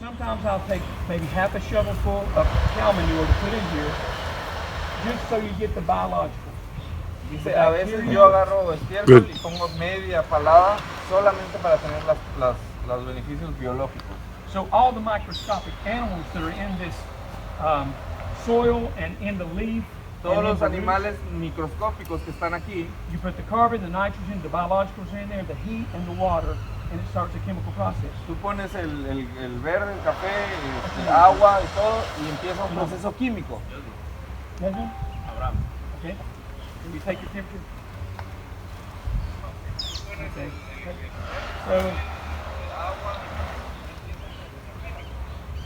sometimes I'll take maybe half a shovel full of cow manure to put in here, just so you get the biological. Dice, a veces yo agarro estiércol y pongo media palada solamente para tener los beneficios biológicos. So all the microscopic animals that are in this soil and in the leaf, todos los animales microscópicos que están aquí, you put the carbon, the nitrogen, the biologicals in there, the heat and the water, and it starts a chemical process. Tú pones el verde, el café, el agua y todo, y empieza un proceso químico. Abraham. Okay. Can you take your temperature? Okay. So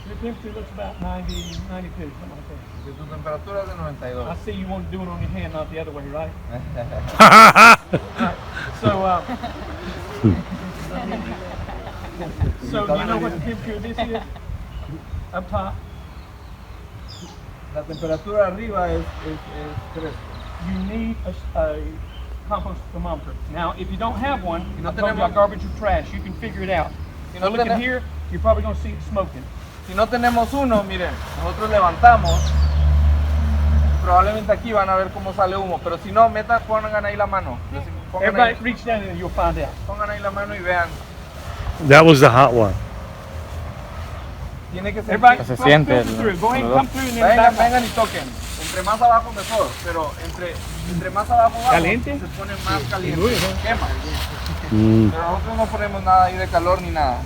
your temperature looks about 90, 92, something like that. Tu temperatura es de 92. I see you want to do it on your hand, not the other way, right? Right. So, so you know what the temperature of this is? Up top? La temperatura arriba es fresco. You need a compost thermometer. Now, if you don't have one, no I told you garbage or trash, you can figure it out. no Look in here, you're probably going to see it smoking. Si no tenemos uno, miren, nosotros levantamos, probablemente aquí van a ver cómo sale humo, pero si no, pongan ahí la mano. Everybody reach down and you'll find out. Pongan ahí la mano y vean. That was the hot one. Tiene que ser. Everybody, se siente. Go ahead and come through and then Vengan, back vengan y toquen. Entre más abajo mejor, pero entre más abajo ¿Caliente? se pone más caliente. Quema. Mm. Pero nosotros no ponemos nada ahí de calor ni nada.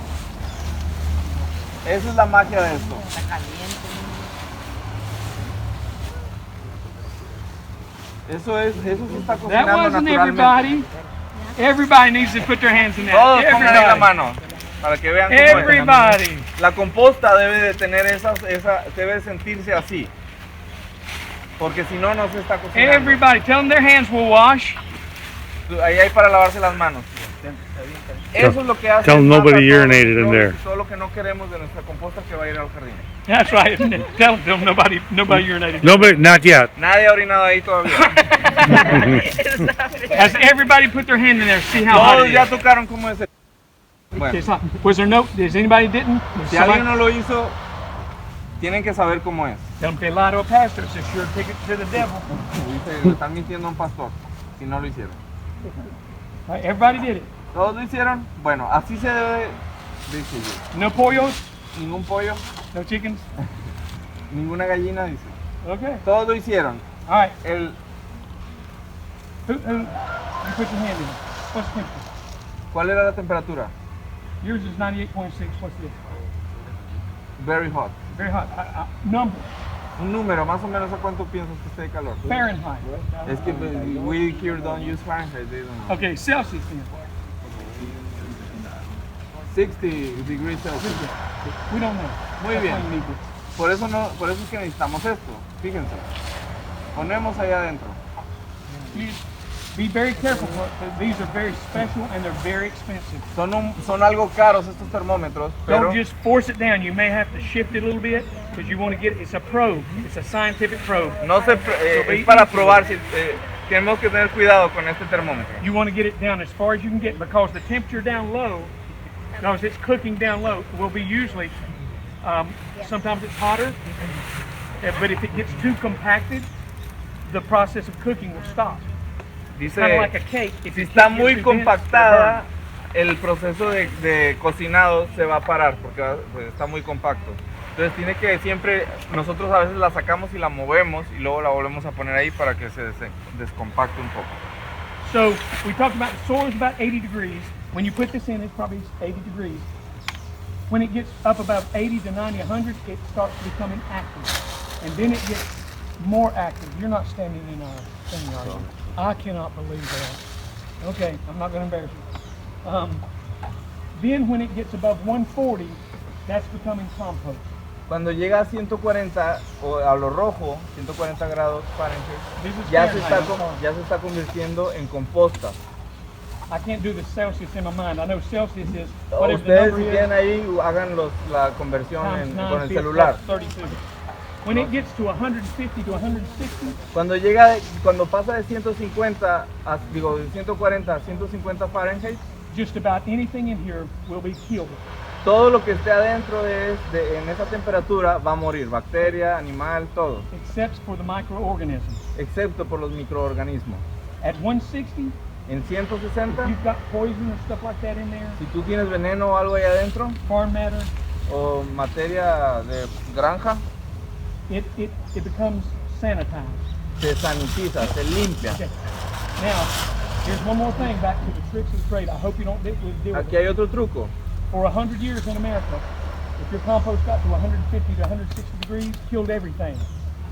Esa es la magia de esto. Está caliente. Eso sí está That cocinando wasn't naturalmente. Everybody needs to put their hands in that. Todos pongan ahí la Everybody. mano para que vean cómo es. Everybody. La composta debe de tener debe sentirse así. Porque si no, no se está cocinando. Everybody. Tell them their hands will wash. Ahí hay para lavarse las manos. Eso es lo que hace. Tell them nobody todo urinated in there. Todo lo que no queremos de nuestra composta que va a ir al jardín. That's right. Tell them nobody urinated. Nobody, not yet. Nadie ha orinado ahí todavía. Has everybody put their hand in there? See how hot Todos it ya is. tocaron cómo es. Bueno, It's hot. Was there no? Does anybody didn't? si alguien no lo hizo, tienen que saber cómo es. Tell them they lie to a pastor. It's a sure ticket to the devil. Dice, le están mintiendo a un pastor si no lo hicieron. All right, everybody did it. ¿Todos lo hicieron? Bueno, así se debe de seguir. No pollos. Ningún pollo, No chickens. ninguna gallina, dice. Okay. Todos lo hicieron. All right. El, You put your hand in. What's the temperature? ¿Cuál era la temperatura? Yours is 98.6. What's this? Very hot. Very hot. Number. Un número, más o menos a cuánto piensas que esté de calor. Fahrenheit. Es que we here don't use Fahrenheit. They don't. Okay, Celsius then. 60 degrees Celsius. We don't know. Muy That's bien. why you need this. Por eso es que necesitamos esto. Fíjense. Ponemos ahí adentro. You be very careful. These are very special and they're very expensive. Son algo caros estos termómetros, pero Don't just force it down. You may have to shift it a little bit because you want to get. It's a probe. It's a scientific probe. no se, es para probar si tenemos que tener cuidado con este termómetro. You want to get it down as far as you can get because the temperature down low, because it's cooking down low, will be usually. Sometimes it's hotter, but if it gets too compacted, the process of cooking will stop. Dice, Kind of like a cake. If si the está cake muy gets too dense, compactada, it'll el proceso de cocinado se va a parar porque pues, está muy compacto. Entonces tiene que siempre, nosotros a veces la sacamos y la movemos y luego la volvemos a poner ahí para que se descompacte un poco. burn. So we talked about the soil is about 80 degrees. When you put this in, it's probably 80 degrees. When it gets up above 80 to 90, 100, it starts becoming active. And then it gets more active. You're not standing in our thing, are you? I cannot believe that. Okay, I'm not going to embarrass you. Then when it gets above 140, that's becoming compost. Cuando llega a 140 o a lo rojo, 140 grados Fahrenheit, This is ya Fahrenheit. se está convirtiendo en composta. I can't do the Celsius in my mind. I know Celsius is whatever the Ustedes number si is. tienen ahí, hagan la conversión Times 9, con el 50, celular. 32. When it gets to 150 to 160, Cuando pasa de 150 de 140 a 150 Fahrenheit, just about anything in here will be killed. todo lo que esté adentro en esa temperatura va a morir, bacteria, animal, todo, except for the microorganisms. excepto por los microorganismos. At 160, En if 160, you've got poison or stuff like that in there, si tú tienes veneno o algo ahí adentro, farm matter, o materia de granja, it becomes sanitized. se sanitiza, se limpia. Okay. Now, here's one more thing back to the tricks of the trade. I hope you don't deal with Aquí it. hay otro truco. For 100 years in America, if your compost got to 150 to 160 degrees, killed everything.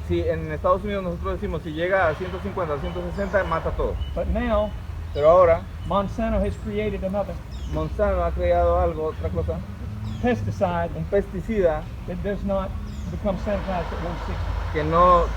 Si en Estados Unidos nosotros decimos si llega a 150, 160, mata todo. But now, Pero ahora, Monsanto has created another Monsanto ha creado algo, otra cosa, pesticide un pesticida that does not become sanitized at 160.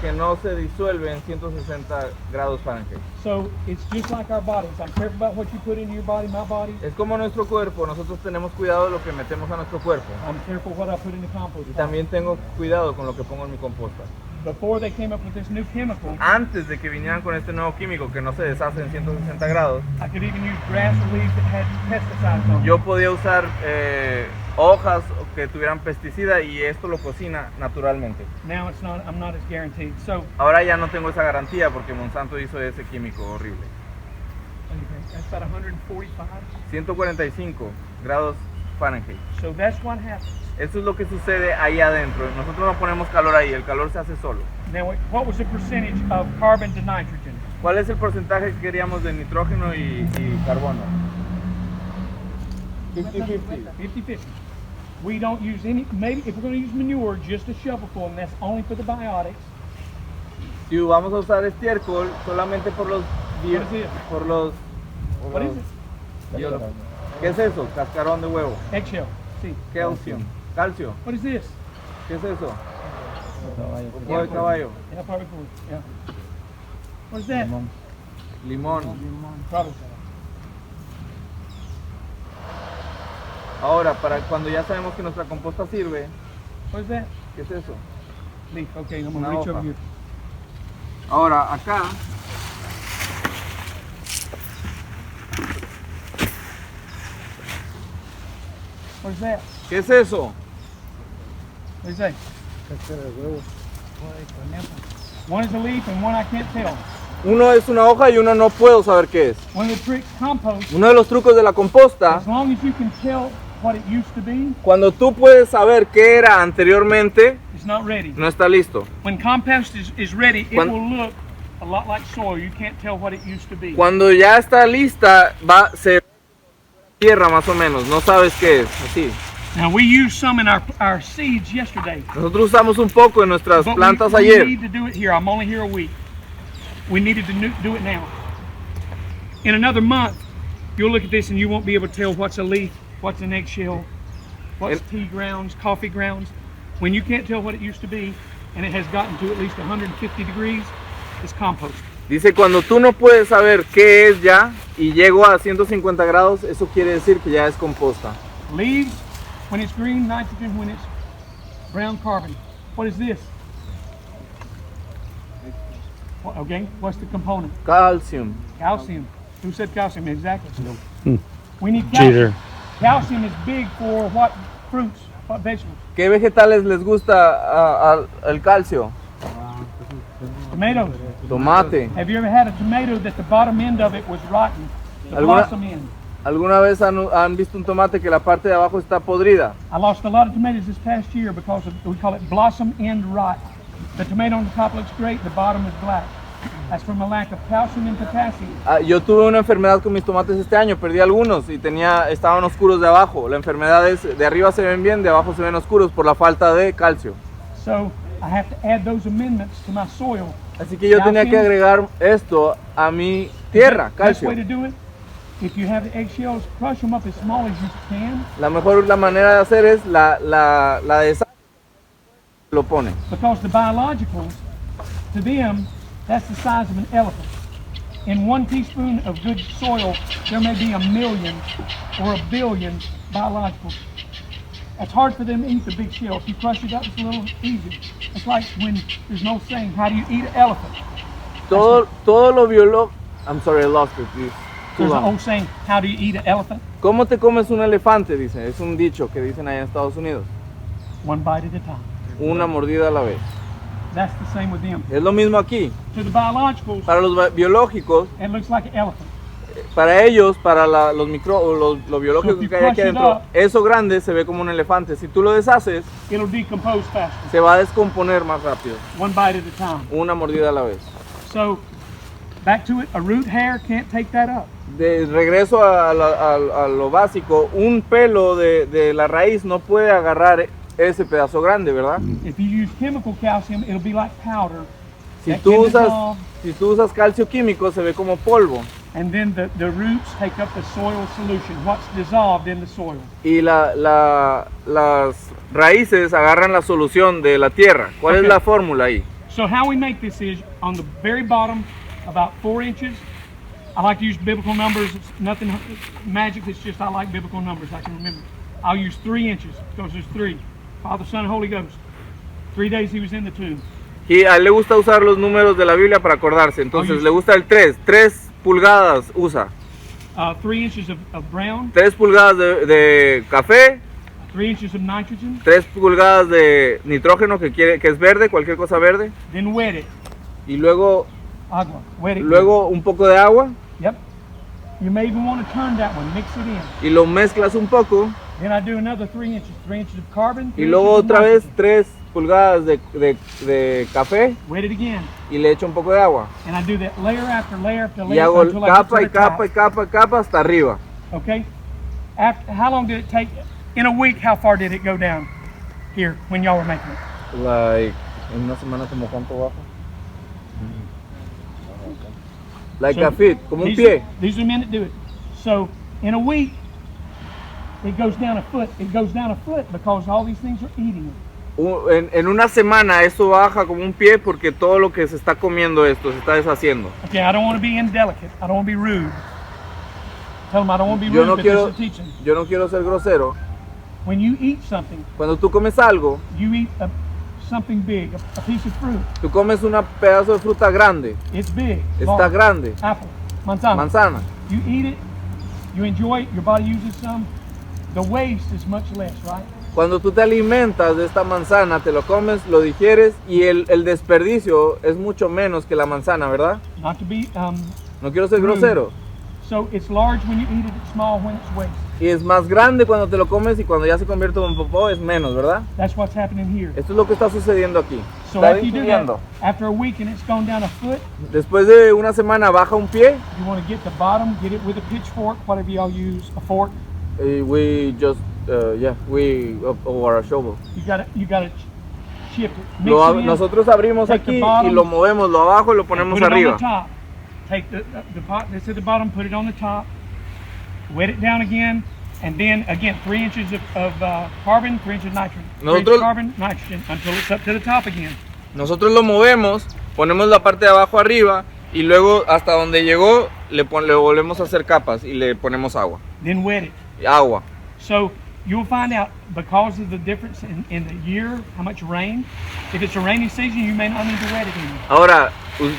que no se disuelve en 160 grados Fahrenheit. So it's just like our bodies. I'm careful about what you put into your body, my body. Es como nuestro cuerpo, nosotros tenemos cuidado de lo que metemos a nuestro cuerpo. I'm careful what I put in the compost. Y también tengo cuidado con lo que pongo en mi composta. Before they came up with this new chemical, Antes de que vinieran con este nuevo químico que no se deshace en 160 grados, I could even use grass or leaves that had pesticides on them. yo podía usar hojas que tuvieran pesticida y esto lo cocina naturalmente. Now it's not. I'm not as guaranteed. So Ahora ya no tengo esa garantía porque Monsanto hizo ese químico horrible. that's about 145. 145 grados Fahrenheit. So that's what happens. Eso es lo que sucede ahí adentro. Nosotros no ponemos calor ahí, el calor se hace solo. Now, what was the percentage of carbon to nitrogen? ¿Cuál es el porcentaje que queríamos de nitrógeno y carbono? 50-50. 50-50. We don't use any. Maybe if we're going to use manure, just a shovelful, and that's only for the biotics. Si vamos a usar estiércol solamente por los What is it? por los What is it? ¿Qué es eso? Cascarón de huevo. Eggshell. See. Calcio. What is this? ¿Qué es eso? Popó de caballo. Yeah, probably food. Yeah. What is that? Limón. Probably. Ahora, para cuando ya sabemos que nuestra composta sirve, What is that? ¿qué es eso? Leaf. Okay, I'm gonna Una reach over hoja. here. Ahora, acá What is that? ¿qué es eso? What is that? One is a leaf and one I can't tell. Uno es una hoja y uno no puedo saber qué es. One of the tricks compost, Uno de los trucos de la composta, as long as you can tell what it used to be, cuando tú puedes saber qué era anteriormente, it's not ready. no está listo. When compost is ready, it Cuan- will look a lot like soil. You can't tell what it used to be. Cuando ya está lista, va a ser tierra más o menos, no sabes qué es, así. Now we used some in our seeds yesterday. Nosotros usamos un poco en nuestras But plantas we ayer. need to do it here. I'm only here a week. We needed to do it now. In another month, you'll look at this and you won't be able to tell what's a leaf, what's an eggshell, what's tea grounds, coffee grounds. When you can't tell what it used to be, and it has gotten to at least 150 degrees, it's compost. Dice, cuando tú no puedes saber qué es ya y llegó a 150 grados, eso quiere decir que ya es composta. Leaves, when it's green, nitrogen, when it's brown, carbon. What is this? Okay, what's the component? Calcium. Calcium. Who said calcium? Exactly. Hmm. We need calcium. Cheater. Calcium is big for what fruits, what vegetables? ¿Qué vegetales les gusta el calcio? Tomatoes. Tomate. Have you ever had a tomato that the bottom end of it was rotten? The ¿Alguna- blossom end. ¿Alguna vez han visto un tomate que la parte de abajo está podrida? I lost a lot of tomatoes this past year because of, we call it blossom end rot. The tomato on the top looks great, the bottom is black. That's from a lack of calcium and potassium. Yo tuve una enfermedad con mis tomates este año, perdí algunos y estaban oscuros de abajo. La enfermedad es, de arriba se ven bien, de abajo se ven oscuros por la falta de calcio. So I have to add those amendments to my soil. Así que yo tenía que agregar esto a mi tierra, Best calcio. way to do it, if you have the eggshells, crush them up as small as you can, La manera de hacer es la de lo pone. because the biologicals, to them, that's the size of an elephant. In 1 teaspoon of good soil, there may be 1,000,000 or 1,000,000,000 biologicals. It's hard for them to eat the big shell. If you crush it up, it's a little easy. It's like when there's no saying, how do you eat an elephant? Todo lo biológico. I'm sorry, I lost it, please. There's an vamos. old saying, how do you eat an elephant? ¿Cómo te comes un elefante? Dice, es un dicho que dicen allá en Estados Unidos. One bite at a time. Una mordida a la vez. That's the same with them. Es lo mismo aquí. To the biologicals, Para los biológicos, it looks like an elephant. para ellos, para lo biológico So if you que hay aquí crush it adentro, up- eso grande se ve como un elefante. Si tú lo deshaces, It'll decompose faster. se va a descomponer más rápido. One bite at a time. Una mordida a la vez. So, back to it, a root hair can't take that up. De regreso a lo básico, un pelo de la raíz no puede agarrar ese pedazo grande, ¿verdad? If you use chemical calcium, it'll be like powder. Si that tú can usas, dissolve, si tú usas calcio químico, se ve como polvo. and then the roots take up the soil solution, what's dissolved in the soil. Y las raíces agarran la solución de la tierra. ¿Cuál Ok. es la fórmula ahí? So how we make this is, on the very bottom, about 4 inches, I like to use biblical numbers. It's nothing magic, it's just I like biblical numbers, I can remember. I'll use 3 inches, because there's 3. Father, Son, and Holy Ghost. 3 days he was in the tomb. Y a él le gusta usar los números de la Biblia para acordarse. Entonces Oye. le gusta el 3. 3 pulgadas usa. 3 inches of brown, 3 pulgadas de café. 3 inches of nitrogen, 3 pulgadas de nitrógeno que es verde, cualquier cosa verde. then wet it. Y luego Agua, wet it. un poco de agua. Yep. You may even want to turn that one, mix it in. Y lo mezclas un poco. Then I do another 3 inches of carbon. Y 3 luego inches of otra vez nitrogen. 3 pulgadas de café. Wet it again. Y le echo un poco de agua. And I do that layer after layer after Y layer hago until I get to capa y the capa top. y capa y capa hasta arriba. Okay? How long did it take? In a week, how far did it go down here when y'all were making it? Like, en una semana como cuánto baja? Like So, a feet, como un these- pie. These are men that do it. So in a week, it goes down a foot. It goes down a foot because all these things are eating it. En una semana eso baja como un pie porque todo lo que se está comiendo esto se está deshaciendo. Okay, I don't want to be indelicate. I don't want to be rude. Tell them I don't want to be Yo rude, no but quiero, this is teaching. yo no quiero ser grosero. When you eat something, Cuando tú comes algo, you eat something big, a piece of fruit. tú comes un pedazo de fruta grande, It's big. está large. grande, Apple, manzana. manzana. You eat it, you enjoy it, your body uses some. The waste is much less, right? Cuando tú te alimentas de esta manzana, te lo comes, lo digieres y el desperdicio es mucho menos que la manzana, ¿verdad? Not to be, No quiero ser Rude. grosero. so it's large when you eat it, it's small when it's waste. Y es más grande cuando te lo comes y cuando ya se convierte en popó es menos, ¿verdad? That's what's happening here. Esto es lo que está sucediendo aquí. So ¿Está after you do that, digiriendo? after a week and it's gone down a foot, Después de una semana baja un pie you want to get the bottom, get it with a pitchfork, whatever y'all use, a fork. y or a shovel. You gotta chip it. Mix it in, Nosotros abrimos take the aquí y bottom, lo movemos lo abajo y lo and ponemos put it arriba. on the top. Take the pot that's at the bottom, put it on the top, wet it down again, and then again 3 inches of carbon, 3 inches of nitrogen, 3 inches Nosotros- of carbon, nitrogen, until it's up to the top again. Nosotros lo movemos, ponemos la parte de abajo arriba y luego hasta donde llegó le volvemos a hacer capas y le ponemos agua. Then wet it. Agua. So you'll find out because of the difference in the year, how much rain. If it's a rainy season, you may not need to wet it anymore. Ahora,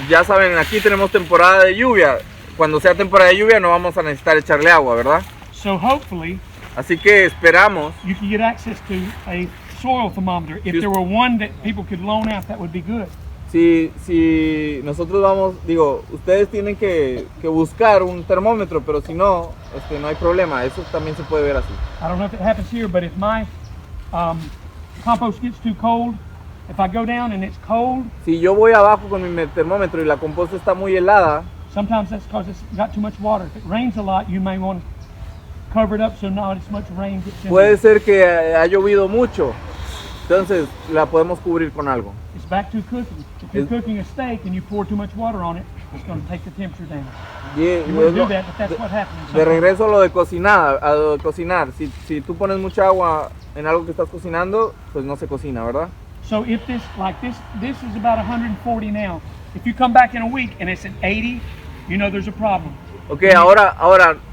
ya saben, aquí tenemos temporada de lluvia. Cuando sea temporada de lluvia no vamos a necesitar echarle agua, ¿verdad? So hopefully Así que esperamos. you can get access to a soil thermometer. If Yes. there were one that people could loan out, that would be good. Si nosotros vamos, digo, ustedes tienen que buscar un termómetro, pero si no, no hay problema, eso también se puede ver así. I don't know if it happens here, but if my compost gets too cold, if I go down and it's cold, Si yo voy abajo con mi termómetro y la composta está muy helada, sometimes that's because it's got too much water. If it rains a lot, you may want to cover it up so not as much rain gets in puede there. ser que ha llovido mucho, entonces la podemos cubrir con algo. It's back to cooking. If you're Is- cooking a steak and you pour too much water on it, it's going to take the temperature down. Y, You wouldn't do that, but that's what happens. de regreso a lo de cocinar, si tú pones mucha agua en algo que estás cocinando, pues no se cocina, ¿verdad? So if this is about 140 now. If you come back in a week and it's at 80, you know there's a problem. Ok, ahora,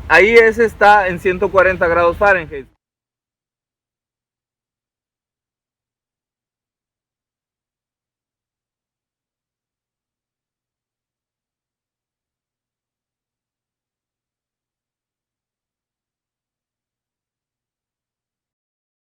ahí ese está en 140 grados Fahrenheit.